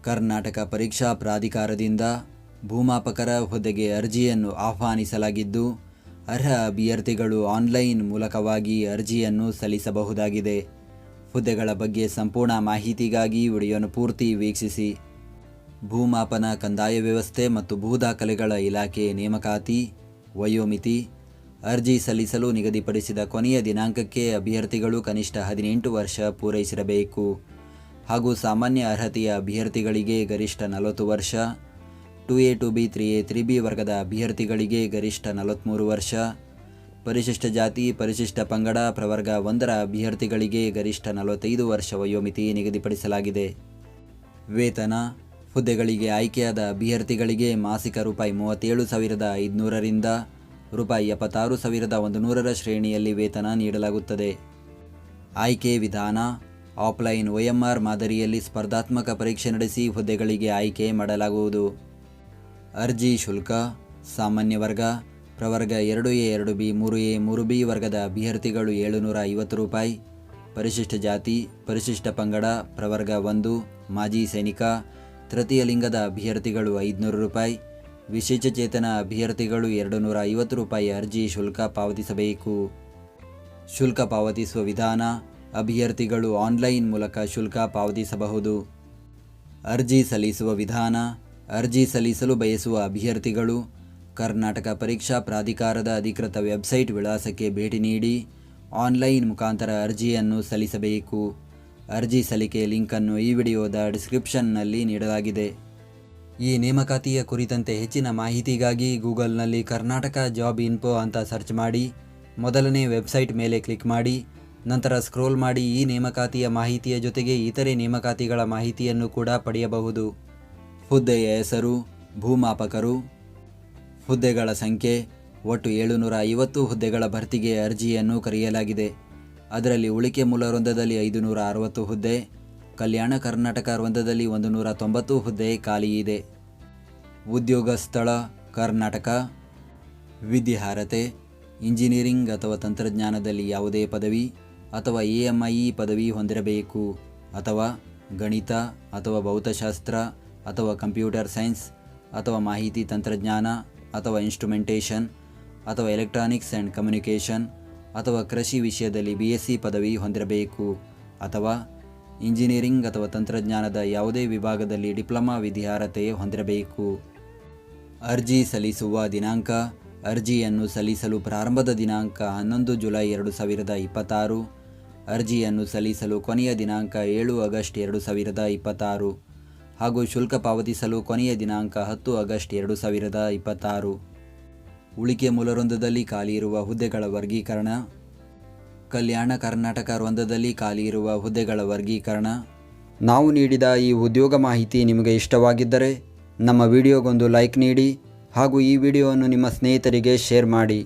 ಕರ್ನಾಟಕ ಪರೀಕ್ಷಾ ಪ್ರಾಧಿಕಾರದಿಂದ ಭೂಮಾಪಕರ ಹುದ್ದೆಗೆ ಅರ್ಜಿಯನ್ನು ಆಹ್ವಾನಿಸಲಾಗಿದ್ದು, ಅರ್ಹ ಅಭ್ಯರ್ಥಿಗಳು ಆನ್ಲೈನ್ ಮೂಲಕವಾಗಿ ಅರ್ಜಿಯನ್ನು ಸಲ್ಲಿಸಬಹುದಾಗಿದೆ. ಹುದ್ದೆಗಳ ಬಗ್ಗೆ ಸಂಪೂರ್ಣ ಮಾಹಿತಿಗಾಗಿ ವಿಡಿಯೋನ ಪೂರ್ತಿ ವೀಕ್ಷಿಸಿ. ಭೂಮಾಪನ, ಕಂದಾಯ ವ್ಯವಸ್ಥೆ ಮತ್ತು ಭೂ ದಾಖಲೆಗಳ ಇಲಾಖೆ ನೇಮಕಾತಿ. ವಯೋಮಿತಿ: ಅರ್ಜಿ ಸಲ್ಲಿಸಲು ನಿಗದಿಪಡಿಸಿದ ಕೊನೆಯ ದಿನಾಂಕಕ್ಕೆ ಅಭ್ಯರ್ಥಿಗಳು ಕನಿಷ್ಠ 18 ವರ್ಷ ಪೂರೈಸಿರಬೇಕು ಹಾಗೂ ಸಾಮಾನ್ಯ ಅರ್ಹತೆಯ ಅಭ್ಯರ್ಥಿಗಳಿಗೆ ಗರಿಷ್ಠ 40 ವರ್ಷ, 2A 2B 3A 3B ವರ್ಗದ ಅಭ್ಯರ್ಥಿಗಳಿಗೆ ಗರಿಷ್ಠ 43 ವರ್ಷ, ಪರಿಶಿಷ್ಟ ಜಾತಿ ಪರಿಶಿಷ್ಟ ಪಂಗಡ ಪ್ರವರ್ಗ 1ರ ಅಭ್ಯರ್ಥಿಗಳಿಗೆ ಗರಿಷ್ಠ 45 ವರ್ಷ ವಯೋಮಿತಿ ನಿಗದಿಪಡಿಸಲಾಗಿದೆ. ವೇತನ: ಹುದ್ದೆಗಳಿಗೆ ಆಯ್ಕೆಯಾದ ಅಭ್ಯರ್ಥಿಗಳಿಗೆ ಮಾಸಿಕ ₹37,500 ರಿಂದ ₹76,100 ಶ್ರೇಣಿಯಲ್ಲಿ ವೇತನ ನೀಡಲಾಗುತ್ತದೆ. ಆಯ್ಕೆ ವಿಧಾನ: ಆಫ್ಲೈನ್ OMR ಮಾದರಿಯಲ್ಲಿ ಸ್ಪರ್ಧಾತ್ಮಕ ಪರೀಕ್ಷೆ ನಡೆಸಿ ಹುದ್ದೆಗಳಿಗೆ ಆಯ್ಕೆ ಮಾಡಲಾಗುವುದು. ಅರ್ಜಿ ಶುಲ್ಕ: ಸಾಮಾನ್ಯ ವರ್ಗ ಪ್ರವರ್ಗ 2A 2B 3A 3B ವರ್ಗದ ಅಭ್ಯರ್ಥಿಗಳು ₹750, ಪರಿಶಿಷ್ಟ ಜಾತಿ ಪರಿಶಿಷ್ಟ ಪಂಗಡ ಪ್ರವರ್ಗ 1 ಮಾಜಿ ಸೈನಿಕ ತೃತೀಯ ಲಿಂಗದ ಅಭ್ಯರ್ಥಿಗಳು ₹500, ವಿಶೇಷಚೇತನ ಅಭ್ಯರ್ಥಿಗಳು ₹250 ಅರ್ಜಿ ಶುಲ್ಕ ಪಾವತಿಸಬೇಕು. ಶುಲ್ಕ ಪಾವತಿಸುವ ವಿಧಾನ: ಅಭ್ಯರ್ಥಿಗಳು ಆನ್ಲೈನ್ ಮೂಲಕ ಶುಲ್ಕ ಪಾವತಿಸಬಹುದು. ಅರ್ಜಿ ಸಲ್ಲಿಸುವ ವಿಧಾನ: ಅರ್ಜಿ ಸಲ್ಲಿಸಲು ಬಯಸುವ ಅಭ್ಯರ್ಥಿಗಳು ಕರ್ನಾಟಕ ಪರೀಕ್ಷಾ ಪ್ರಾಧಿಕಾರದ ಅಧಿಕೃತ ವೆಬ್ಸೈಟ್ ವಿಳಾಸಕ್ಕೆ ಭೇಟಿ ನೀಡಿ ಆನ್ಲೈನ್ ಮುಖಾಂತರ ಅರ್ಜಿಯನ್ನು ಸಲ್ಲಿಸಬೇಕು. ಅರ್ಜಿ ಸಲ್ಲಿಕೆ ಲಿಂಕನ್ನು ಈ ವಿಡಿಯೋದ ಡಿಸ್ಕ್ರಿಪ್ಷನ್ನಲ್ಲಿ ನೀಡಲಾಗಿದೆ. ಈ ನೇಮಕಾತಿಯ ಕುರಿತಂತೆ ಹೆಚ್ಚಿನ ಮಾಹಿತಿಗಾಗಿ ಗೂಗಲ್ನಲ್ಲಿ ಕರ್ನಾಟಕ ಜಾಬ್ ಇನ್ಫೋ ಅಂತ ಸರ್ಚ್ ಮಾಡಿ ಮೊದಲನೇ ವೆಬ್ಸೈಟ್ ಮೇಲೆ ಕ್ಲಿಕ್ ಮಾಡಿ ನಂತರ ಸ್ಕ್ರೋಲ್ ಮಾಡಿ ಈ ನೇಮಕಾತಿಯ ಮಾಹಿತಿಯ ಜೊತೆಗೆ ಇತರೆ ನೇಮಕಾತಿಗಳ ಮಾಹಿತಿಯನ್ನು ಕೂಡ ಪಡೆಯಬಹುದು. ಹುದ್ದೆಯ ಹೆಸರು: ಭೂಮಾಪಕರು. ಹುದ್ದೆಗಳ ಸಂಖ್ಯೆ: ಒಟ್ಟು 750 ಹುದ್ದೆಗಳ ಭರ್ತಿಗೆ ಅರ್ಜಿಯನ್ನು ಕರೆಯಲಾಗಿದೆ. ಅದರಲ್ಲಿ ಉಳಿಕೆ ಮೂಲ ವೃಂದದಲ್ಲಿ 560 ಹುದ್ದೆ, ಕಲ್ಯಾಣ ಕರ್ನಾಟಕ ವೃಂದದಲ್ಲಿ 190 ಹುದ್ದೆ ಖಾಲಿ ಇದೆ. ಉದ್ಯೋಗ ಸ್ಥಳ: ಕರ್ನಾಟಕ. ವಿದ್ಯಾರ್ಹತೆ: ಇಂಜಿನಿಯರಿಂಗ್ ಅಥವಾ ತಂತ್ರಜ್ಞಾನದಲ್ಲಿ ಯಾವುದೇ ಪದವಿ ಅಥವಾ AMIE ಪದವಿ ಹೊಂದಿರಬೇಕು ಅಥವಾ ಗಣಿತ ಅಥವಾ ಭೌತಶಾಸ್ತ್ರ ಅಥವಾ ಕಂಪ್ಯೂಟರ್ ಸೈನ್ಸ್ ಅಥವಾ ಮಾಹಿತಿ ತಂತ್ರಜ್ಞಾನ ಅಥವಾ ಇನ್ಸ್ಟ್ರುಮೆಂಟೇಷನ್ ಅಥವಾ ಎಲೆಕ್ಟ್ರಾನಿಕ್ಸ್ ಆ್ಯಂಡ್ ಕಮ್ಯುನಿಕೇಷನ್ ಅಥವಾ ಕೃಷಿ ವಿಷಯದಲ್ಲಿ BSc ಪದವಿ ಹೊಂದಿರಬೇಕು ಅಥವಾ ಇಂಜಿನಿಯರಿಂಗ್ ಅಥವಾ ತಂತ್ರಜ್ಞಾನದ ಯಾವುದೇ ವಿಭಾಗದಲ್ಲಿ ಡಿಪ್ಲೊಮಾ ವಿದ್ಯಾರ್ಹತೆ ಹೊಂದಿರಬೇಕು. ಅರ್ಜಿ ಸಲ್ಲಿಸುವ ದಿನಾಂಕ: ಅರ್ಜಿಯನ್ನು ಸಲ್ಲಿಸಲು ಪ್ರಾರಂಭದ ದಿನಾಂಕ 11 ಜುಲೈ 2026. ಅರ್ಜಿಯನ್ನು ಸಲ್ಲಿಸಲು ಕೊನೆಯ ದಿನಾಂಕ 7 ಆಗಸ್ಟ್ 2026 ಹಾಗೂ ಶುಲ್ಕ ಪಾವತಿಸಲು ಕೊನೆಯ ದಿನಾಂಕ 10 ಆಗಸ್ಟ್ 2026. ಉಳಿಕೆ ಮೂಲ ವೃಂದದಲ್ಲಿ ಖಾಲಿ ಇರುವ ಹುದ್ದೆಗಳ ವರ್ಗೀಕರಣ: ಕಲ್ಯಾಣ ಕರ್ನಾಟಕ ವೃಂದದಲ್ಲಿ ಖಾಲಿ ಇರುವ ಹುದ್ದೆಗಳ ವರ್ಗೀಕರಣ. ನಾವು ನೀಡಿದ ಈ ಉದ್ಯೋಗ ಮಾಹಿತಿ ನಿಮಗೆ ಇಷ್ಟವಾಗಿದ್ದರೆ ನಮ್ಮ ವಿಡಿಯೋಗೊಂದು ಲೈಕ್ ನೀಡಿ ಹಾಗೂ ಈ ವಿಡಿಯೋವನ್ನು ನಿಮ್ಮ ಸ್ನೇಹಿತರಿಗೆ ಶೇರ್ ಮಾಡಿ.